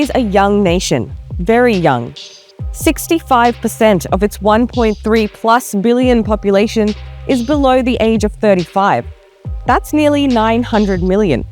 is a young nation, very young. 65% of its 1.3 plus billion population is below the age of 35. That's nearly 900 million.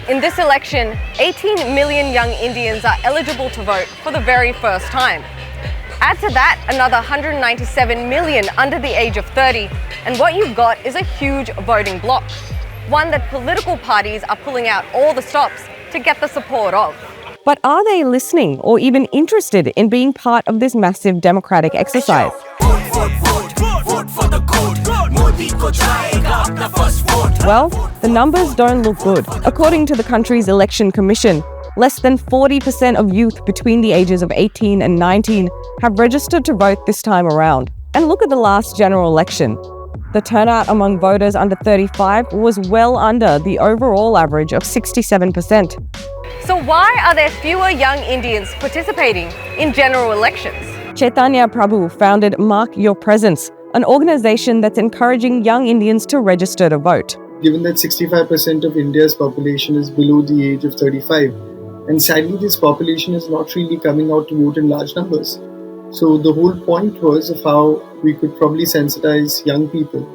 In this election, 18 million young Indians are eligible to vote for the very first time. Add to that another 197 million under the age of 30, and what you've got is a huge voting bloc, one that political parties are pulling out all the stops to get the support of. But are they listening or even interested in being part of this massive democratic exercise? Well, the numbers don't look good. According to the country's election commission, less than 40% of youth between the ages of 18 and 19 have registered to vote this time around. And look at the last general election. The turnout among voters under 35 was well under the overall average of 67%. So why are there fewer young Indians participating in general elections? Chaitanya Prabhu founded Mark Your Presence, an organization that's encouraging young Indians to register to vote. Given that 65% of India's population is below the age of 35, and sadly this population is not really coming out to vote in large numbers. So the whole point was of how we could probably sensitize young people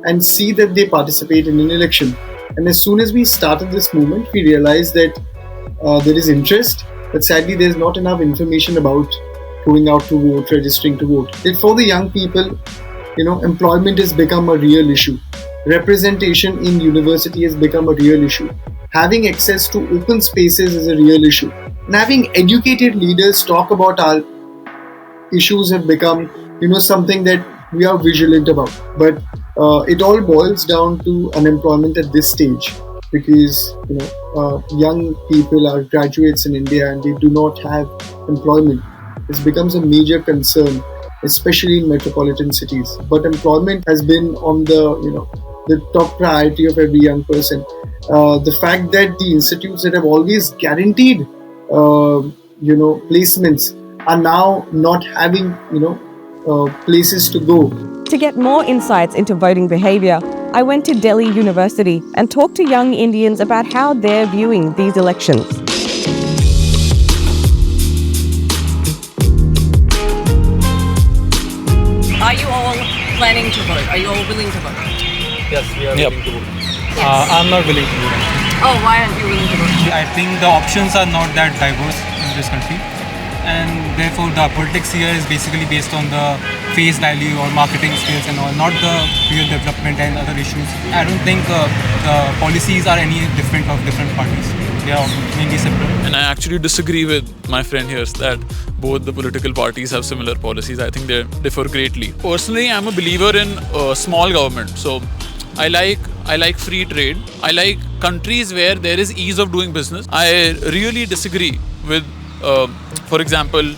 and see that they participate in an election. And as soon as we started this movement, we realized that there is interest, but sadly there's not enough information about going out to vote, registering to vote. That for the young people, employment has become a real issue. Representation in university has become a real issue. Having access to open spaces is a real issue. And having educated leaders talk about our issues have become, something that we are vigilant about. But it all boils down to unemployment at this stage, because young people are graduates in India and they do not have employment. This becomes a major concern, especially in metropolitan cities. But employment has been on the top priority of every young person. The fact that the institutes that have always guaranteed placements are now not having places to go. To get more insights into voting behaviour, I went to Delhi University and talked to young Indians about how they're viewing these elections. Are you all planning to vote? Are you all willing to vote? Yes, we are willing to vote. Yes. I'm not willing to vote. Oh, why aren't you willing to vote? I think the options are not that diverse in this country, and therefore the politics here is basically based on the face value or marketing skills and all, not the real development and other issues. I don't think the policies are any different of different parties. They are mainly similar. And I actually disagree with my friend here that both the political parties have similar policies. I think they differ greatly. Personally, I'm a believer in small government. So I like free trade. I like countries where there is ease of doing business. I really disagree with, for example,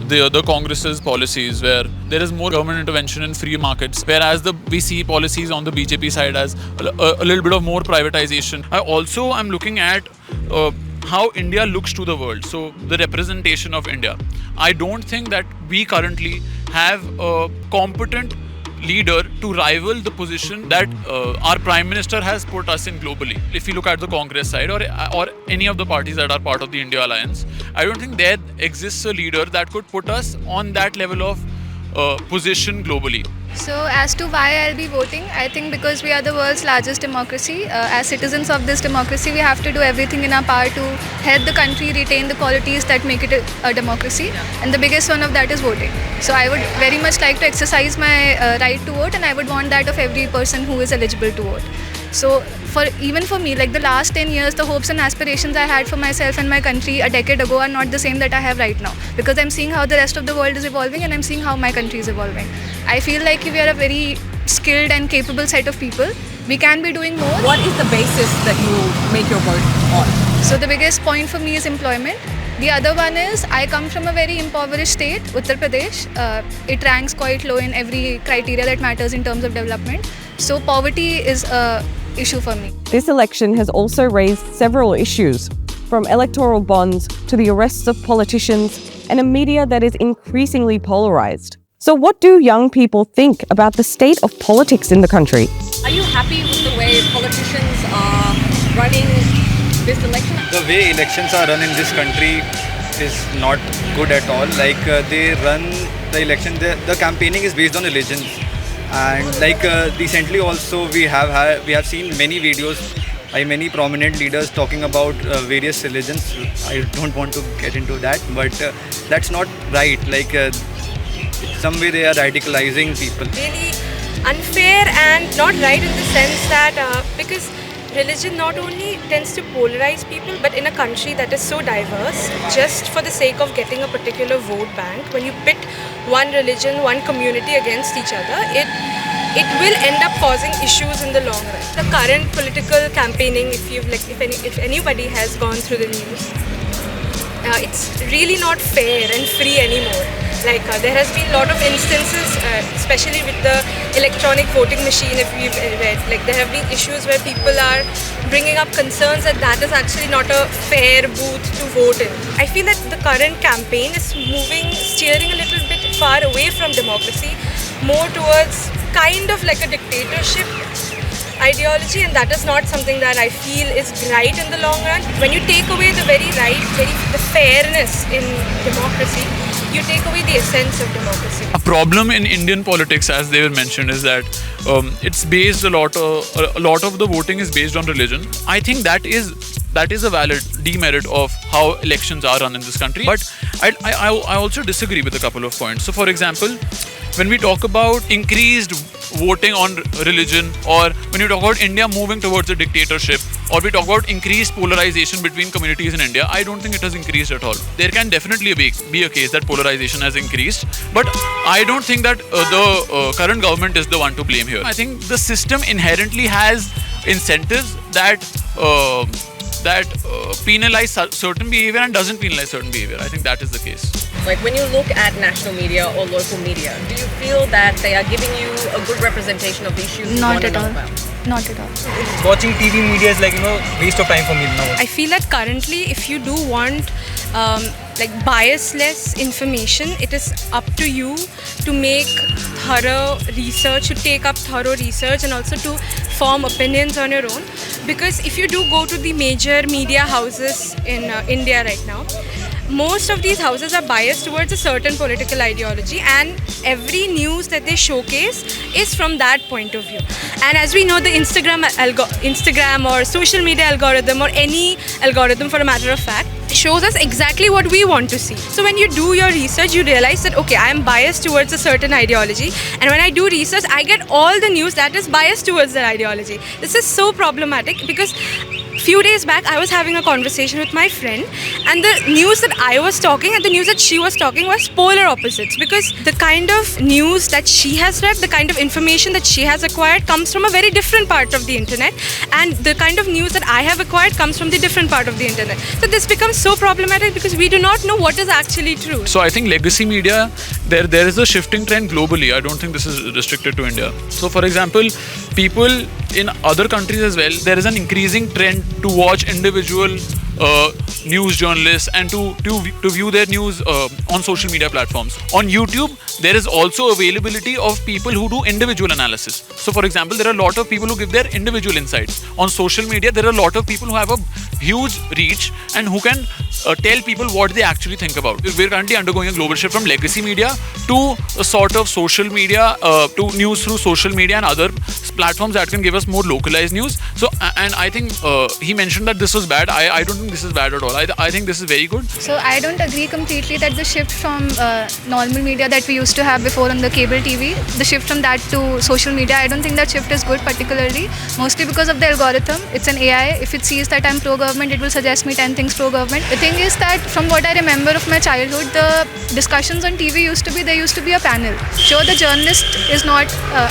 the other Congress's policies where there is more government intervention in free markets, whereas we see policies on the BJP side as a little bit of more privatization. I'm looking at how India looks to the world, so the representation of India. I don't think that we currently have a competent leader to rival the position that our Prime Minister has put us in globally. If you look at the Congress side or any of the parties that are part of the India Alliance, I don't think there exists a leader that could put us on that level of position globally. So as to why I'll be voting, I think because we are the world's largest democracy. As citizens of this democracy, we have to do everything in our power to help the country retain the qualities that make it a democracy. And the biggest one of that is voting. So I would very much like to exercise my right to vote, and I would want that of every person who is eligible to vote. So even for me, like the last 10 years, the hopes and aspirations I had for myself and my country a decade ago are not the same that I have right now, because I'm seeing how the rest of the world is evolving and I'm seeing how my country is evolving. I feel like we are a very skilled and capable set of people. We can be doing more. What is the basis that you make your vote on? So the biggest point for me is employment. The other one is I come from a very impoverished state, Uttar Pradesh. It ranks quite low in every criteria that matters in terms of development. So poverty is a issue for me. This election has also raised several issues, from electoral bonds to the arrests of politicians and a media that is increasingly polarized. So what do young people think about the state of politics in the country? Are you happy with the way politicians are running this election? The way elections are run in this country is not good at all. Like they run the election, the campaigning is based on religion, and like recently also we have seen many videos by many prominent leaders talking about various religions. I don't want to get into that, but that's not right. Like some way they are radicalizing people. Really unfair and not right in the sense that because religion not only tends to polarize people, but in a country that is so diverse, just for the sake of getting a particular vote bank, when you pit one religion, one community against each other, it will end up causing issues in the long run. The current political campaigning, if anybody has gone through the news, it's really not fair and free anymore. Like there has been a lot of instances, especially with the electronic voting machine, if we've read, like there have been issues where people are bringing up concerns that is actually not a fair booth to vote in. I feel that the current campaign is steering a little bit far away from democracy, more towards kind of like a dictatorship ideology, and that is not something that I feel is right in the long run. When you take away the the fairness in democracy, you take away the essence of democracy. A problem in Indian politics, as they were mentioned, is that it's based a lot of the voting is based on religion. I think that is a valid demerit of how elections are run in this country. But I also disagree with a couple of points. So, for example, when we talk about increased voting on religion, or when you talk about India moving towards a dictatorship, or we talk about increased polarization between communities in India, I don't think it has increased at all. There can definitely be a case that polarization has increased, but I don't think that the current government is the one to blame here. I think the system inherently has incentives that penalize certain behavior and doesn't penalize certain behavior. I think that is the case. Like when you look at national media or local media, do you feel that they are giving you a good representation of the issues you want to know about? Not at all. Watching TV media is like, waste of time for me now. I feel that currently, if you do want biasless information, it is up to you to make thorough research, to take up thorough research, and also to form opinions on your own. Because if you do go to the major media houses in India right now, most of these houses are biased towards a certain political ideology, and every news that they showcase is from that point of view. And as we know, the Instagram or social media algorithm, or any algorithm for a matter of fact, shows us exactly what we want to see. So when you do your research, you realize that okay, I am biased towards a certain ideology, and when I do research, I get all the news that is biased towards that ideology. This is so problematic because few days back I was having a conversation with my friend, and the news that I was talking and the news that she was talking was polar opposites, because the kind of news that she has read, the kind of information that she has acquired comes from a very different part of the internet, and the kind of news that I have acquired comes from the different part of the internet. So this becomes so problematic because we do not know what is actually true. So I think legacy media, there is a shifting trend globally. I don't think this is restricted to India. So for example, people in other countries as well, there is an increasing trend to watch individual news journalists and to view their news on social media platforms. On YouTube, there is also availability of people who do individual analysis. So for example, there are a lot of people who give their individual insights. On social media, there are a lot of people who have a huge reach and who can tell people what they actually think about. We're currently undergoing a global shift from legacy media to a sort of social media, to news through social media and other platforms that can give us more localized news. So, and I think he mentioned that this was bad. I don't think this is bad at all. I think this is very good. So I don't agree completely that the shift from normal media that we used to have before on the cable TV, the shift from that to social media, I don't think that shift is good particularly, mostly because of the algorithm. It's an AI. If it sees that I'm pro-government, it will suggest me 10 things pro-government. The thing is that from what I remember of my childhood, the discussions on TV there used to be a panel. Sure, the journalist is not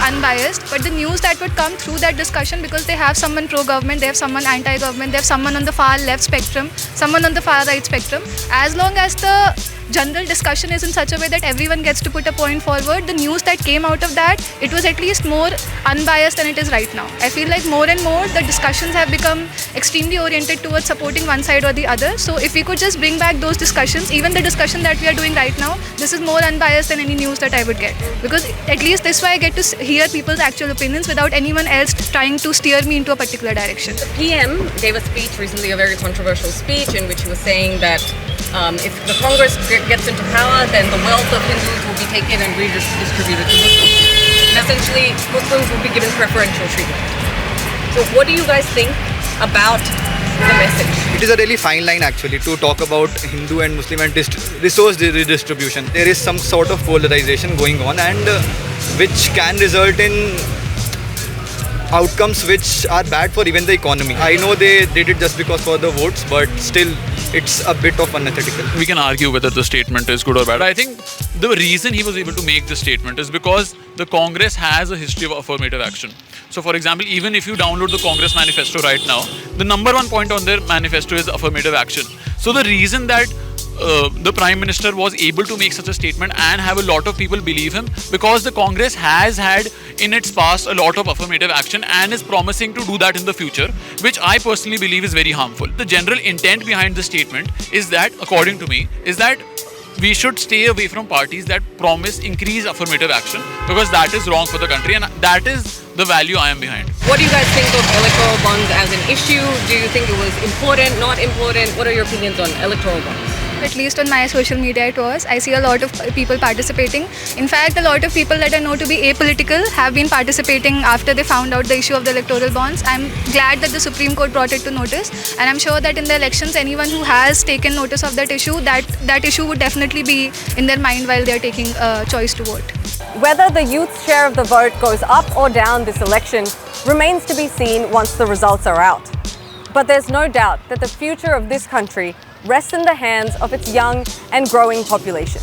unbiased, but the news that would come through that discussion, because they have someone pro-government, they have someone anti-government, they have someone on the far left spectrum, someone on the far right spectrum. As long as the general discussion is in such a way that everyone gets to put a point forward, the news that came out of that, it was at least more unbiased than it is right now. I feel like more and more the discussions have become extremely oriented towards supporting one side or the other. So if we could just bring back those discussions, even the discussion that we are doing right now, this is more unbiased than any news that I would get, because at least this way I get to hear people's actual opinions without anyone else trying to steer me into a particular direction. The PM gave a speech recently, a very controversial speech, in which he was saying that If the Congress gets into power, then the wealth of Hindus will be taken and redistributed to Muslims. And essentially, Muslims will be given preferential treatment. So what do you guys think about the message? It is a really fine line actually to talk about Hindu and Muslim and resource redistribution. There is some sort of polarization going on, and which can result in outcomes which are bad for even the economy. I know they did it just because for the votes, but still it's a bit of unethical. We can argue whether the statement is good or bad. I think the reason he was able to make this statement is because the Congress has a history of affirmative action. So for example, even if you download the Congress manifesto right now, the number one point on their manifesto is affirmative action. So the reason that the Prime Minister was able to make such a statement and have a lot of people believe him, because the Congress has had in its past a lot of affirmative action and is promising to do that in the future, which I personally believe is very harmful. The general intent behind the statement is that, according to me, is that we should stay away from parties that promise increased affirmative action, because that is wrong for the country, and that is the value I am behind. What do you guys think of electoral bonds as an issue? Do you think it was important, not important? What are your opinions on electoral bonds? At least on my social media it was. I see a lot of people participating. In fact, a lot of people that I know to be apolitical have been participating after they found out the issue of the electoral bonds. I'm glad that the Supreme Court brought it to notice, and I'm sure that in the elections, anyone who has taken notice of that issue, that issue would definitely be in their mind while they're taking a choice to vote. Whether the youth's share of the vote goes up or down this election remains to be seen once the results are out. But there's no doubt that the future of this country rests in the hands of its young and growing population.